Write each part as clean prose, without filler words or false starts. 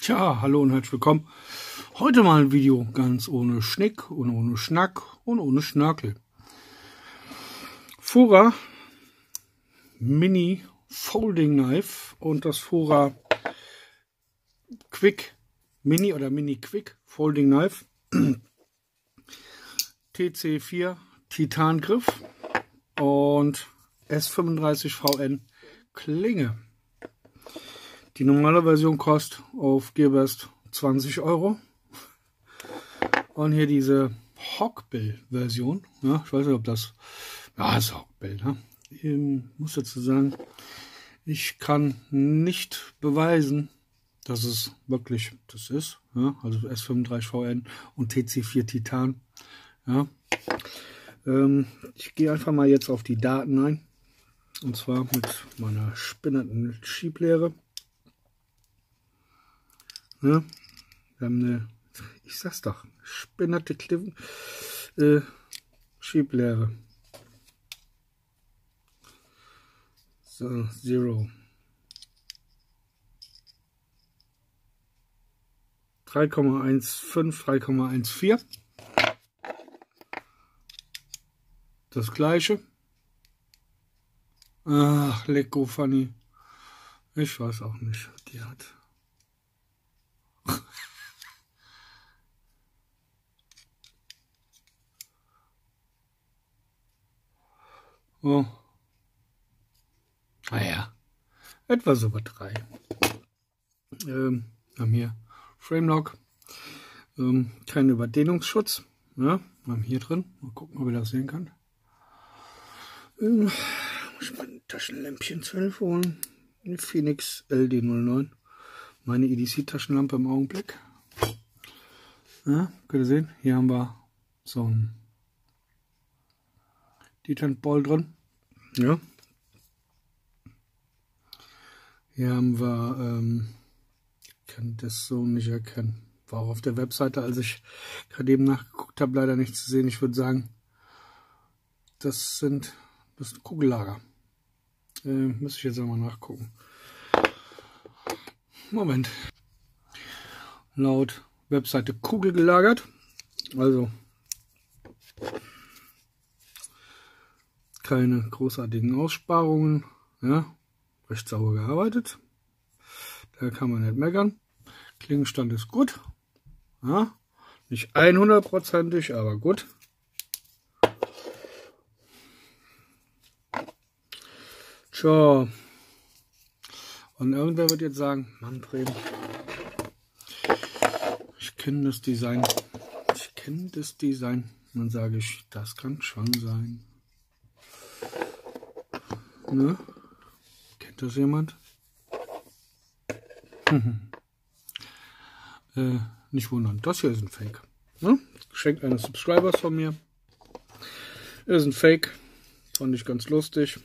Tja, hallo und herzlich willkommen. Heute mal ein Video ganz ohne Schnick und ohne Schnack und ohne Schnörkel. Fura Mini Folding Knife und das Fura Quick Mini oder Mini Quick Folding Knife TC4 Titangriff und S35VN Klinge. Die normale Version kostet auf Gearbest 20 €. Und hier diese Hawkbill-Version. Ja, ich weiß nicht, ob das... Ja, ist Hawkbill. Ne? Ich muss dazu sagen, ich kann nicht beweisen, dass es wirklich das ist. Ja? Also S35VN und TC4 Titan. Ja? Ich gehe einfach mal jetzt auf die Daten ein. Und zwar mit meiner spinnernden Schieblehre. Ja, wir haben eine, ich sag's doch, spinnerte Schieblehre. So, Zero. 3,15, 3,14. Das gleiche. Ach, Lecko Funny. Ich weiß auch nicht, was die hat. Oh. Naja, etwas über 3. Wir haben hier Framelock, kein Überdehnungsschutz. Ja, wir haben hier drin, mal gucken, ob ihr das sehen könnt. Muss ich mein Taschenlämpchen 12 holen. Eine Phoenix LD09. Meine EDC-Taschenlampe im Augenblick. Ja, könnt ihr sehen, hier haben wir so ein Detent Ball drin. Ja. Hier haben wir, ich kann das so nicht erkennen. War auch auf der Webseite, als ich gerade eben nachgeguckt habe, leider nicht zu sehen. Ich würde sagen, das ist ein Kugellager. Müsste ich jetzt nochmal nachgucken. Moment. Laut Webseite Kugel gelagert. Also keine großartigen Aussparungen. Ja, recht sauber gearbeitet. Da kann man nicht meckern. Klingenstand ist gut. Ja, nicht 100%ig, aber gut. Tja. Und irgendwer wird jetzt sagen, Mann, Bremen, ich kenne das Design. Ich kenne das Design. Und dann sage ich, das kann schon sein. Ne? Kennt das jemand? Nicht wundern, das hier ist ein Fake. Ne? Geschenk eines Subscribers von mir. Ist ein Fake. Fand ich ganz lustig.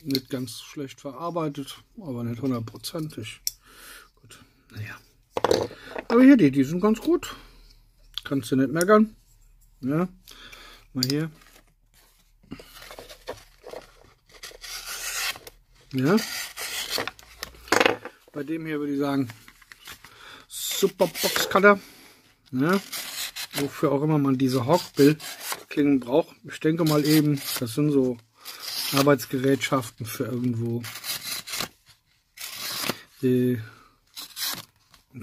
Nicht ganz schlecht verarbeitet, aber nicht 100%ig. Gut, naja. Aber hier, die sind ganz gut. Kannst du nicht meckern. Ja, mal hier. Ja. Bei dem hier würde ich sagen, super Boxcutter. Ja. Wofür auch immer man diese Hawkbill-Klingen braucht. Ich denke mal eben, das sind so Arbeitsgerätschaften für irgendwo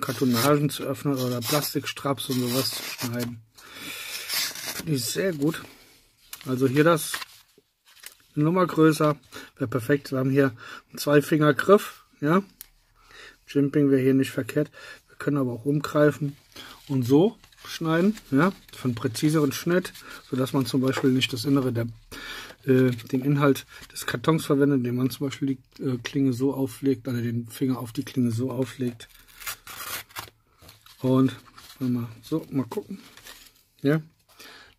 Kartonagen zu öffnen oder Plastikstraps und sowas zu schneiden. Finde ich sehr gut. Also hier das eine Nummer größer, wäre perfekt. Wir haben hier einen 2-Finger-Griff, ja. Jimping wäre hier nicht verkehrt. Wir können aber auch umgreifen und so schneiden, ja, für einen präziseren Schnitt, sodass man zum Beispiel nicht das Innere den Inhalt des Kartons verwendet, indem man zum Beispiel die Klinge so auflegt oder den Finger auf die Klinge so auflegt. Und mal gucken. Ja,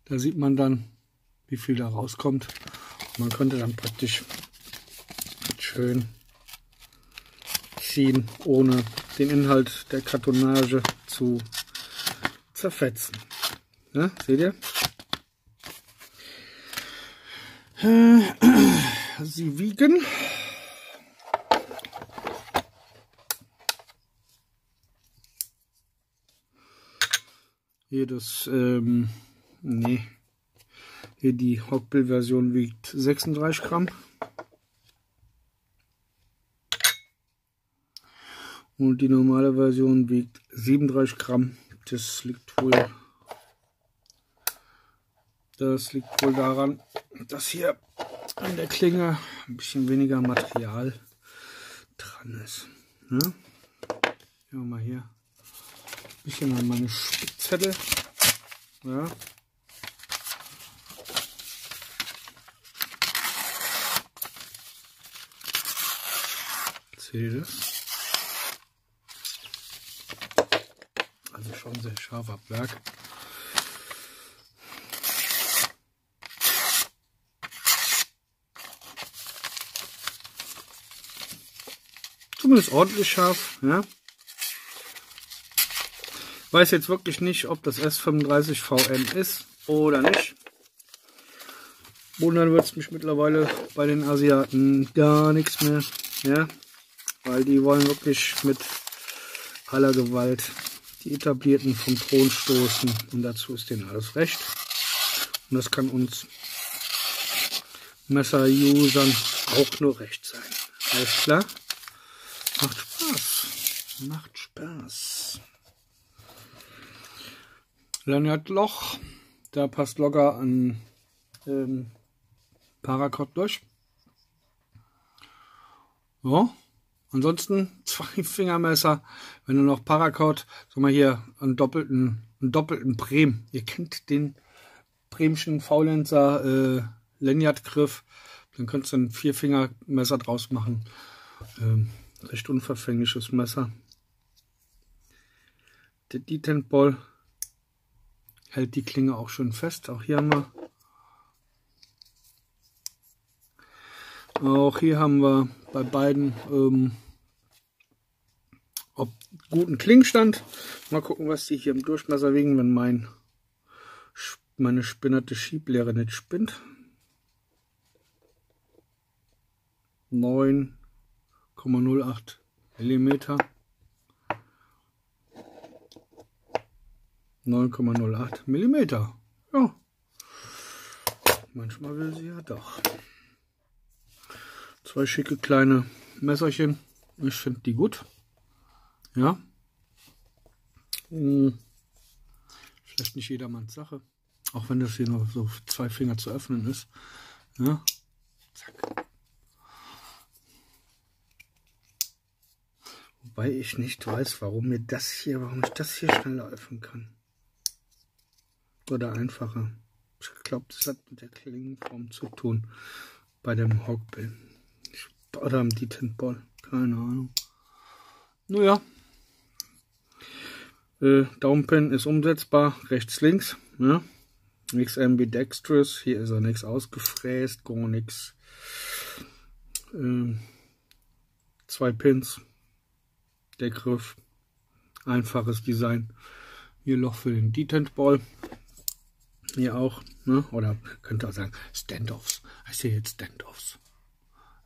da sieht man dann, wie viel da rauskommt. Man könnte dann praktisch schön ziehen, ohne den Inhalt der Kartonage zu zerfetzen. Ja, seht ihr? Sie wiegen Hier das, nee. Hier die Hawkbill-Version wiegt 36 Gramm. Und die normale Version wiegt 37 Gramm. Das liegt wohl daran, dass hier an der Klinge ein bisschen weniger Material dran ist. Ne? Ja, mal hier ein bisschen an meine Spickzettel. Ja. Seht ihr das? Also schon sehr scharf ab Werk. Zumindest ordentlich scharf. Ja. Weiß jetzt wirklich nicht, ob das S35VN ist oder nicht. Wundern wird es mich mittlerweile bei den Asiaten gar nichts mehr. Ja. Weil die wollen wirklich mit aller Gewalt die Etablierten vom Thron stoßen. Und dazu ist denen alles recht. Und das kann uns Messer-Usern auch nur recht sein. Alles klar? Macht Spaß. Macht Spaß. Lanyardloch. Da passt locker an Paracord durch. Ja. Ansonsten 2 Fingermesser. Wenn du noch Paracord, sag mal hier, einen doppelten Brem. Ihr kennt den Bremschen Faulenzer Lanyardgriff. Dann könntest du ein 4-Finger-Messer draus machen. Recht unverfängliches Messer. Der Detent Ball hält die Klinge auch schön fest. Auch hier haben wir bei beiden guten Klingenstand. Mal gucken, was die hier im Durchmesser wiegen, wenn meine spinnerte Schieblehre nicht spinnt. 9,08 mm. 9,08 mm. Ja. Manchmal will sie ja doch. 2 schicke kleine Messerchen. Ich finde die gut. Ja. Vielleicht nicht jedermanns Sache. Auch wenn das hier noch so 2 Finger zu öffnen ist. Ja. Zack. Wobei ich nicht weiß, warum ich das hier schneller öffnen kann. Oder einfacher. Ich glaube, das hat mit der Klingenform zu tun. Bei dem Hawkbill. Oder am Detent Ball. Keine Ahnung. Naja. Daumenpin ist umsetzbar. Rechts, links. Ja. Nichts ambidextrous. Hier ist auch nichts ausgefräst. Gar nichts. 2 Pins. Der Griff. Einfaches Design. Hier Loch für den Detent Ball. Hier auch. Ne? Oder könnt ihr auch sagen Standoffs. Ich sehe jetzt Standoffs.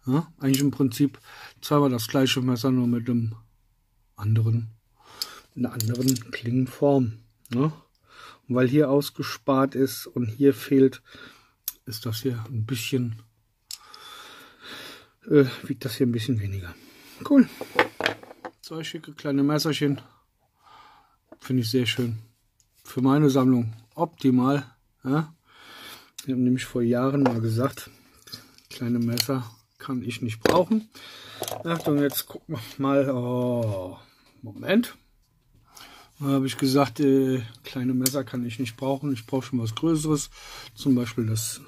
Ja, eigentlich im Prinzip zweimal das gleiche Messer, nur mit einer anderen Klingenform. Ne? Und weil hier ausgespart ist und hier fehlt, ist das hier ein bisschen, wiegt das hier ein bisschen weniger. Cool. 2 schicke kleine Messerchen. Finde ich sehr schön. Für meine Sammlung optimal. Ja? Ich habe nämlich vor Jahren mal gesagt, kleine Messer kann ich nicht brauchen. Achtung, jetzt gucken wir mal. Oh, Moment. Da habe ich gesagt, kleine Messer kann ich nicht brauchen. Ich brauche schon was Größeres. Zum Beispiel das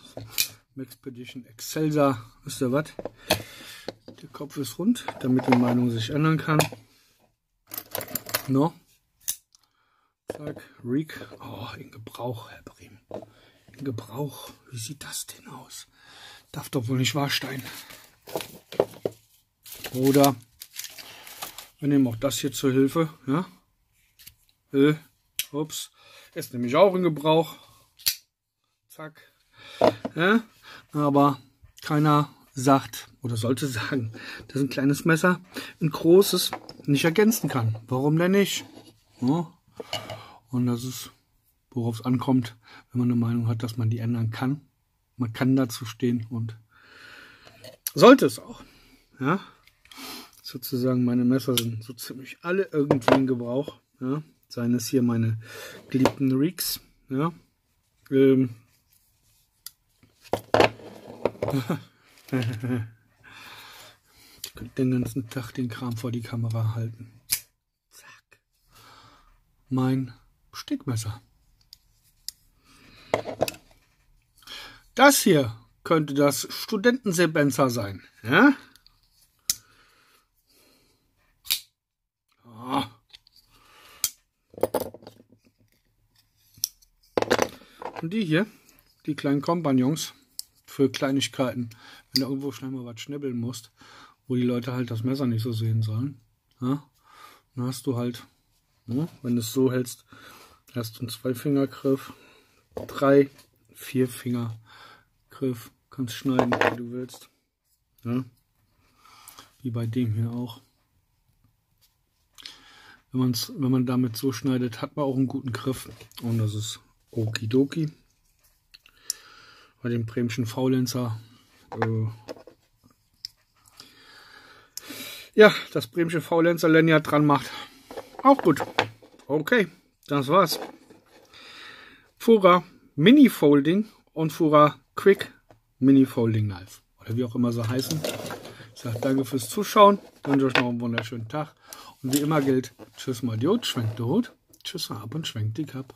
Maxpedition Excelsa. Wisst ihr was? Der Kopf ist rund, damit die Meinung sich ändern kann. No. Zack, Reek. Oh, in Gebrauch, Herr Brehm. In Gebrauch. Wie sieht das denn aus? Darf doch wohl nicht wahr sein. Oder wir nehmen auch das hier zur Hilfe. Ja? Ups. Ist nämlich auch in Gebrauch. Zack. Ja? Aber keiner sagt oder sollte sagen, dass ein kleines Messer ein großes nicht ergänzen kann. Warum denn nicht? Ja? Und das ist worauf es ankommt, wenn man eine Meinung hat, dass man die ändern kann. Man kann dazu stehen und sollte es auch. Ja? Sozusagen meine Messer sind so ziemlich alle irgendwie in Gebrauch. Ja? Seien es hier meine geliebten Reeks. Ja? Ich könnte den ganzen Tag den Kram vor die Kamera halten. Zack. Mein Stickmesser. Das hier könnte das Studentensebenzer sein. Ja? Oh. Und die hier, die kleinen Kompagnons für Kleinigkeiten, wenn du irgendwo schnell mal was schnibbeln musst, wo die Leute halt das Messer nicht so sehen sollen. Ja? Dann hast du halt, ja, wenn du es so hältst, hast du einen 2-Finger-Griff, 3, 4-Finger-Griff, kannst schneiden, wie du willst. Ja? Wie bei dem hier auch. Wenn man damit so schneidet, hat man auch einen guten Griff. Und das ist okidoki. Bei dem Bremschen Faulenzer. Ja, das Bremsche Faulenzer Lanyard dran macht. Auch gut. Okay, das war's. Fura Mini Folding und Fura Quick Mini Folding Knife. Oder wie auch immer sie heißen. Ich sage danke fürs Zuschauen. Ich wünsche euch noch einen wunderschönen Tag. Und wie immer gilt, tschüss, Madiot, schwenkt der Hut. Tschüss, ab und schwenkt die Kapp.